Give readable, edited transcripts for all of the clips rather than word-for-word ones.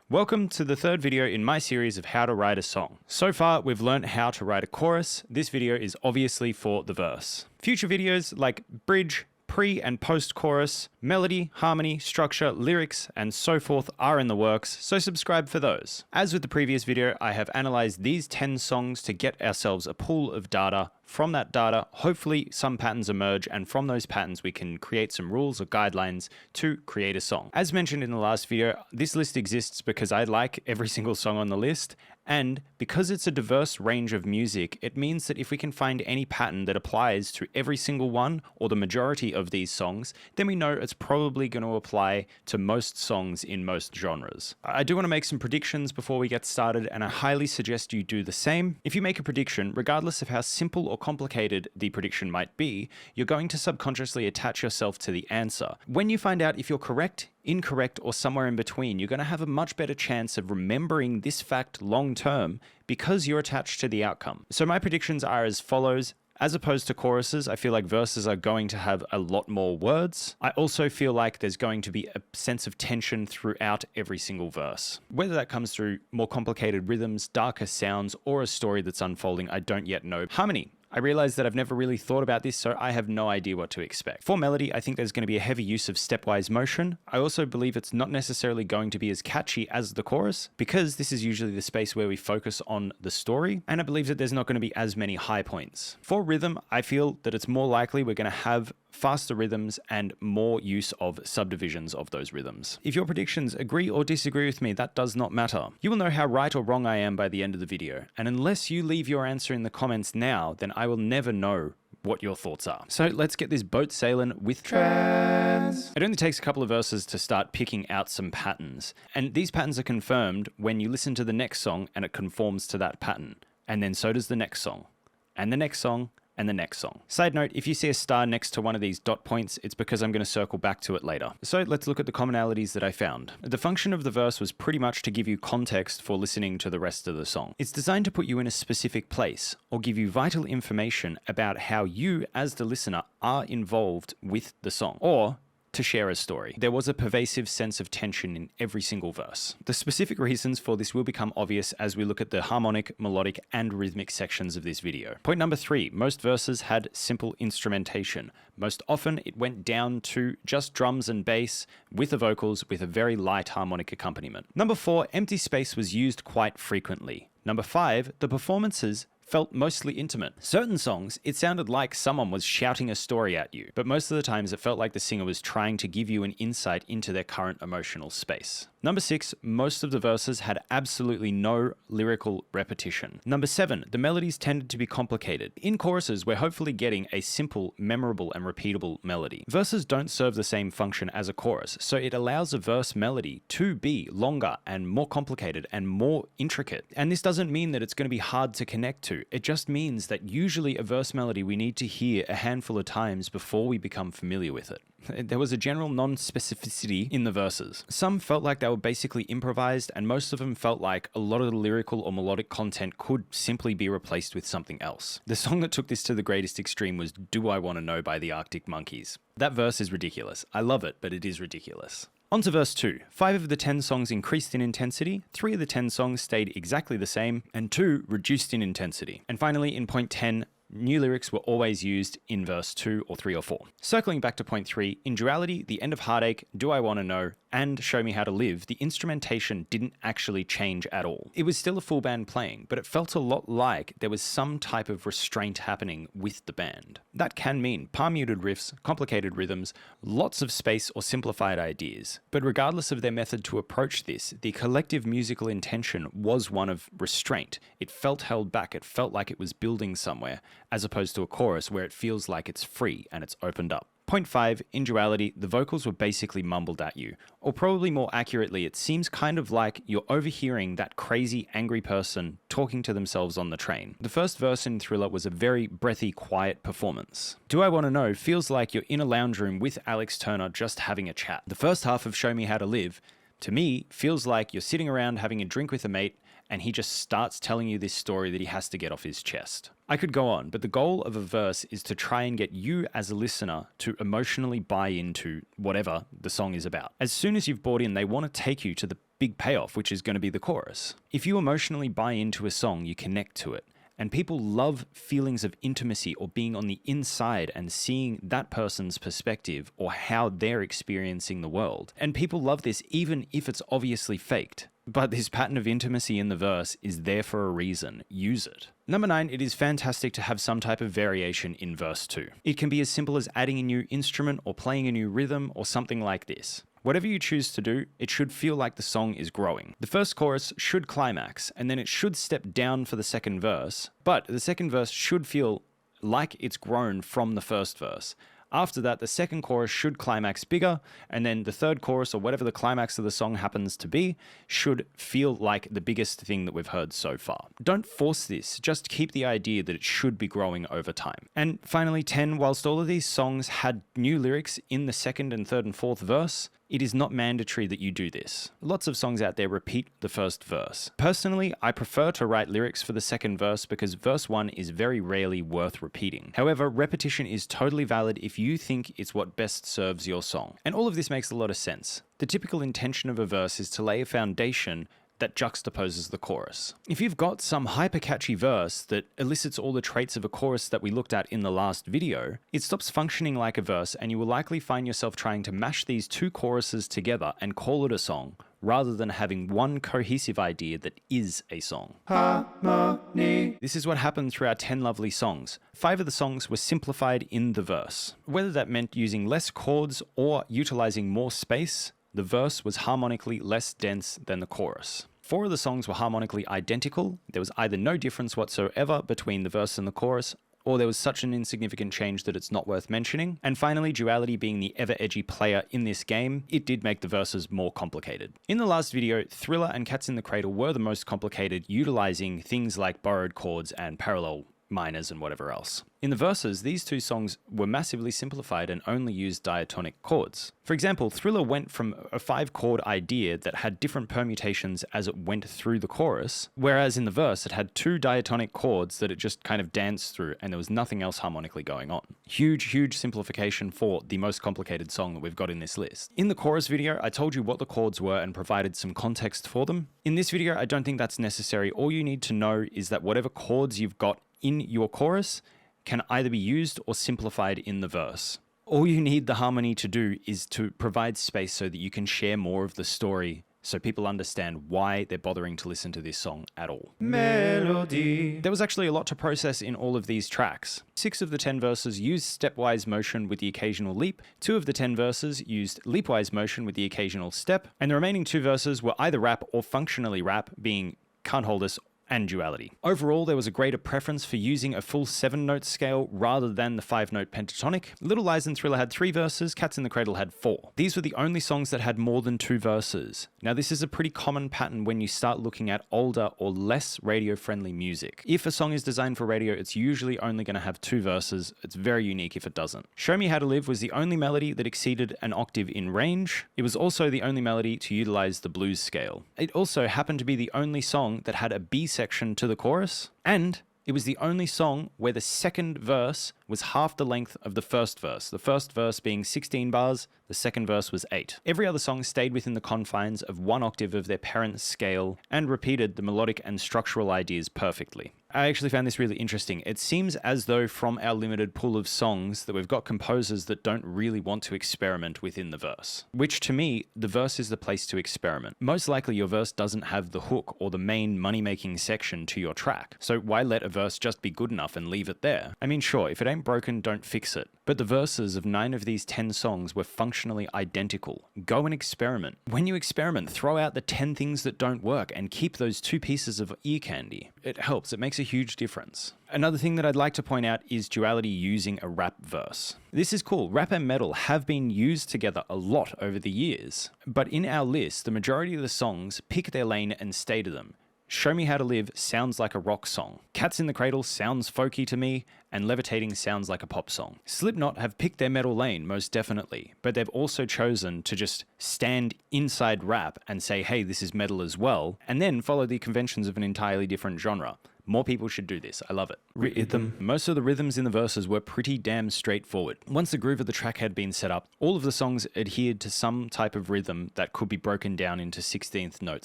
Welcome to the third video in my series of how to write a song. So far, we've learned how to write a chorus. This video is obviously for the verse. Future videos like bridge, pre and post chorus, melody, harmony, structure, lyrics, and so forth are in the works, so subscribe for those. As with the previous video, I have analyzed these 10 songs to get ourselves a pool of data. From that data, hopefully some patterns emerge, and from those patterns we can create some rules or guidelines to create a song. As mentioned in the last video, this list exists because I like every single song on the list, and because it's a diverse range of music, it means that if we can find any pattern that applies to every single one or the majority of these songs, then we know it's probably going to apply to most songs in most genres. I do want to make some predictions before we get started, and I highly suggest you do the same. If you make a prediction, regardless of how simple or complicated the prediction might be, you're going to subconsciously attach yourself to the answer. When you find out if you're correct, incorrect, or somewhere in between, you're going to have a much better chance of remembering this fact long term because you're attached to the outcome. So my predictions are as follows. As opposed to choruses, I feel like verses are going to have a lot more words. I also feel like there's going to be a sense of tension throughout every single verse. Whether that comes through more complicated rhythms, darker sounds, or a story that's unfolding, I don't yet know. Harmony. I realize that I've never really thought about this, so I have no idea what to expect. For melody, I think there's going to be a heavy use of stepwise motion. I also believe it's not necessarily going to be as catchy as the chorus, because this is usually the space where we focus on the story, and I believe that there's not going to be as many high points. For rhythm, I feel that it's more likely we're going to have faster rhythms and more use of subdivisions of those rhythms. If your predictions agree or disagree with me, that does not matter. You will know how right or wrong I am by the end of the video, and unless you leave your answer in the comments now, then I will never know what your thoughts are. So let's get this boat sailing with trance. It only takes a couple of verses to start picking out some patterns, and these patterns are confirmed when you listen to the next song and it conforms to that pattern, and then so does the next song, and the next song, and the next song. Side note, if you see a star next to one of these dot points, it's because I'm going to circle back to it later. So let's look at the commonalities that I found. The function of the verse was pretty much to give you context for listening to the rest of the song. It's designed to put you in a specific place or give you vital information about how you as the listener are involved with the song, or to share a story. There was a pervasive sense of tension in every single verse. The specific reasons for this will become obvious as we look at the harmonic, melodic, and rhythmic sections of this video. Point number 3, most verses had simple instrumentation. Most often it went down to just drums and bass with the vocals with a very light harmonic accompaniment. Number 4, empty space was used quite frequently. Number 5, the performances felt mostly intimate. Certain songs, it sounded like someone was shouting a story at you, but most of the times it felt like the singer was trying to give you an insight into their current emotional space. Number 6, most of the verses had absolutely no lyrical repetition. Number 7, the melodies tended to be complicated. In choruses, we're hopefully getting a simple, memorable, and repeatable melody. Verses don't serve the same function as a chorus, so it allows a verse melody to be longer and more complicated and more intricate. And this doesn't mean that it's going to be hard to connect to. It just means that usually a verse melody we need to hear a handful of times before we become familiar with it. There was a general non-specificity in the verses. Some felt like they were basically improvised, and most of them felt like a lot of the lyrical or melodic content could simply be replaced with something else. The song that took this to the greatest extreme was Do I Want to Know by the Arctic Monkeys. That verse is ridiculous. I love it, but it is ridiculous. On to verse 2. 5 of the 10 songs increased in intensity, 3 of the 10 songs stayed exactly the same, and 2 reduced in intensity. And finally, in point 10, new lyrics were always used in verse 2 or 3 or 4. Circling back to point 3, in Duality, The End of Heartache, Do I Want to Know, and Show Me How to Live, the instrumentation didn't actually change at all. It was still a full band playing, but it felt a lot like there was some type of restraint happening with the band. That can mean palm-muted riffs, complicated rhythms, lots of space or simplified ideas. But regardless of their method to approach this, the collective musical intention was one of restraint. It felt held back, it felt like it was building somewhere, as opposed to a chorus where it feels like it's free and it's opened up. Point 5, in Duality, the vocals were basically mumbled at you. Or probably more accurately, it seems kind of like you're overhearing that crazy, angry person talking to themselves on the train. The first verse in Thriller was a very breathy, quiet performance. Do I Want to Know feels like you're in a lounge room with Alex Turner just having a chat. The first half of Show Me How to Live, to me, feels like you're sitting around having a drink with a mate and he just starts telling you this story that he has to get off his chest. I could go on, but the goal of a verse is to try and get you as a listener to emotionally buy into whatever the song is about. As soon as you've bought in, they want to take you to the big payoff, which is going to be the chorus. If you emotionally buy into a song, you connect to it. And people love feelings of intimacy or being on the inside and seeing that person's perspective or how they're experiencing the world. And people love this even if it's obviously faked. But this pattern of intimacy in the verse is there for a reason. Use it. Number 9, it is fantastic to have some type of variation in verse 2. It can be as simple as adding a new instrument or playing a new rhythm or something like this. Whatever you choose to do, it should feel like the song is growing. The first chorus should climax, and then it should step down for the second verse, but the second verse should feel like it's grown from the first verse. After that, the second chorus should climax bigger, and then the third chorus, or whatever the climax of the song happens to be, should feel like the biggest thing that we've heard so far. Don't force this, just keep the idea that it should be growing over time. And finally, 10, whilst all of these songs had new lyrics in the second and third and fourth verse, it is not mandatory that you do this. Lots of songs out there repeat the first verse. Personally, I prefer to write lyrics for the second verse because verse 1 is very rarely worth repeating. However, repetition is totally valid if you think it's what best serves your song. And all of this makes a lot of sense. The typical intention of a verse is to lay a foundation that juxtaposes the chorus. If you've got some hyper catchy verse that elicits all the traits of a chorus that we looked at in the last video, it stops functioning like a verse and you will likely find yourself trying to mash these two choruses together and call it a song, rather than having one cohesive idea that is a song. Harmony. This is what happened through our 10 lovely songs. 5 of the songs were simplified in the verse. Whether that meant using less chords or utilizing more space, the verse was harmonically less dense than the chorus. 4 of the songs were harmonically identical. There was either no difference whatsoever between the verse and the chorus, or there was such an insignificant change that it's not worth mentioning. And finally, duality being the ever-edgy player in this game, it did make the verses more complicated. In the last video, Thriller and Cats in the Cradle were the most complicated, utilizing things like borrowed chords and parallel minors and whatever else. In the verses, these two songs were massively simplified and only used diatonic chords. For example, Thriller went from a 5-chord idea that had different permutations as it went through the chorus, whereas in the verse it had 2 diatonic chords that it just kind of danced through and there was nothing else harmonically going on. Huge simplification for the most complicated song that we've got in this list. In the chorus video, I told you what the chords were and provided some context for them. In this video, I don't think that's necessary. All you need to know is that whatever chords you've got in your chorus can either be used or simplified in the verse. All you need the harmony to do is to provide space so that you can share more of the story so people understand why they're bothering to listen to this song at all. Melody. There was actually a lot to process in all of these tracks. 6 of the 10 verses used stepwise motion with the occasional leap, 2 of the 10 verses used leapwise motion with the occasional step, and the remaining 2 verses were either rap or functionally rap, being Can't Hold Us and duality. Overall, there was a greater preference for using a full 7-note scale rather than the 5-note pentatonic. Little Lies and Thriller had 3 verses, Cats in the Cradle had 4. These were the only songs that had more than 2 verses. Now, this is a pretty common pattern when you start looking at older or less radio-friendly music. If a song is designed for radio, it's usually only going to have 2 verses. It's very unique if it doesn't. Show Me How to Live was the only melody that exceeded an octave in range. It was also the only melody to utilize the blues scale. It also happened to be the only song that had a B section to the chorus, and it was the only song where the second verse was half the length of the first verse. The first verse being 16 bars, the second verse was 8. Every other song stayed within the confines of 1 octave of their parent scale and repeated the melodic and structural ideas perfectly. I actually found this really interesting. It seems as though from our limited pool of songs that we've got composers that don't really want to experiment within the verse. Which to me, the verse is the place to experiment. Most likely your verse doesn't have the hook or the main money-making section to your track. So why let a verse just be good enough and leave it there? I mean, sure, if it ain't broken, don't fix it. But the verses of 9 of these 10 songs were functionally identical. Go and experiment. When you experiment, throw out the 10 things that don't work and keep those 2 pieces of ear candy. It helps. It makes a huge difference. Another thing that I'd like to point out is duality using a rap verse. This is cool. Rap and metal have been used together a lot over the years. But in our list, the majority of the songs pick their lane and stay to them. Show Me How to Live sounds like a rock song. Cats in the Cradle sounds folky to me, and Levitating sounds like a pop song. Slipknot have picked their metal lane, most definitely, but they've also chosen to just stand inside rap and say, hey, this is metal as well, and then follow the conventions of an entirely different genre. More people should do this. I love it. Rhythm. Most of the rhythms in the verses were pretty damn straightforward. Once the groove of the track had been set up, all of the songs adhered to some type of rhythm that could be broken down into 16th note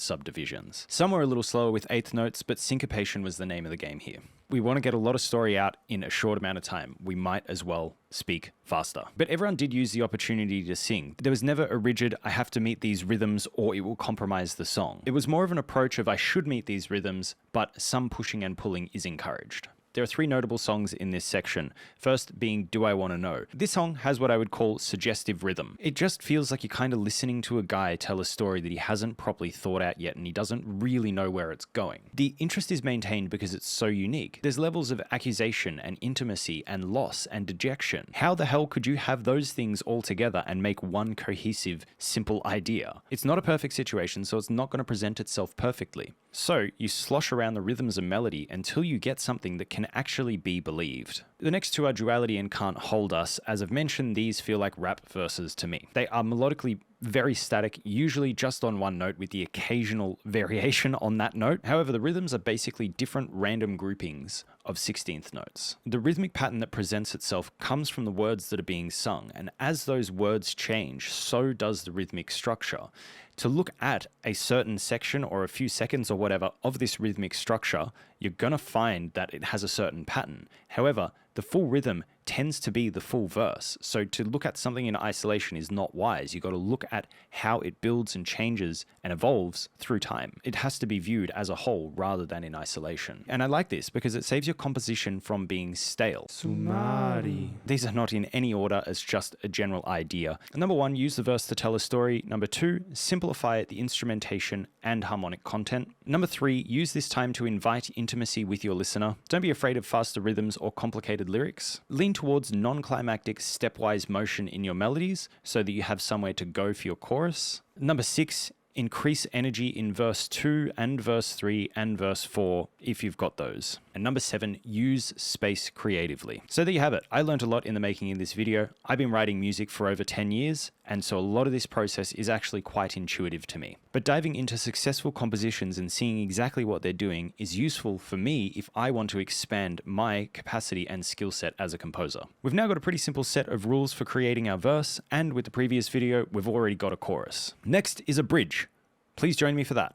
subdivisions. Some were a little slower with 8th notes, but syncopation was the name of the game here. We want to get a lot of story out in a short amount of time. We might as well speak faster. But everyone did use the opportunity to sing. There was never a rigid, I have to meet these rhythms or it will compromise the song. It was more of an approach of I should meet these rhythms, but some pushing and pulling is encouraged. There are 3 notable songs in this section, first being Do I Wanna Know. This song has what I would call suggestive rhythm. It just feels like you're kind of listening to a guy tell a story that he hasn't properly thought out yet and he doesn't really know where it's going. The interest is maintained because it's so unique. There's levels of accusation and intimacy and loss and dejection. How the hell could you have those things all together and make one cohesive, simple idea? It's not a perfect situation, so it's not going to present itself perfectly. So you slosh around the rhythms and melody until you get something that can actually be believed. The next 2 are Duality and Can't Hold Us. As I've mentioned, these feel like rap verses to me. They are melodically very static, usually just on one note with the occasional variation on that note. However, the rhythms are basically different random groupings of 16th notes. The rhythmic pattern that presents itself comes from the words that are being sung, and as those words change, so does the rhythmic structure. To look at a certain section or a few seconds or whatever of this rhythmic structure, you're going to find that it has a certain pattern. However, the full rhythm tends to be the full verse. So to look at something in isolation is not wise. You've got to look at how it builds and changes and evolves through time. It has to be viewed as a whole rather than in isolation. And I like this because it saves your composition from being stale. Sumari. These are not in any order as just a general idea. Number 1, use the verse to tell a story. Number 2, simplify the instrumentation and harmonic content. Number 3, use this time to invite intimacy with your listener. Don't be afraid of faster rhythms or complicated lyrics. Lean towards non-climactic stepwise motion in your melodies so that you have somewhere to go for your chorus. Number 6, increase energy in verse 2 and verse 3 and verse 4 if you've got those. And number 7, use space creatively. So there you have it. I learned a lot in the making of this video. I've been writing music for over 10 years, and so a lot of this process is actually quite intuitive to me. But diving into successful compositions and seeing exactly what they're doing is useful for me if I want to expand my capacity and skill set as a composer. We've now got a pretty simple set of rules for creating our verse, and with the previous video, we've already got a chorus. Next is a bridge. Please join me for that.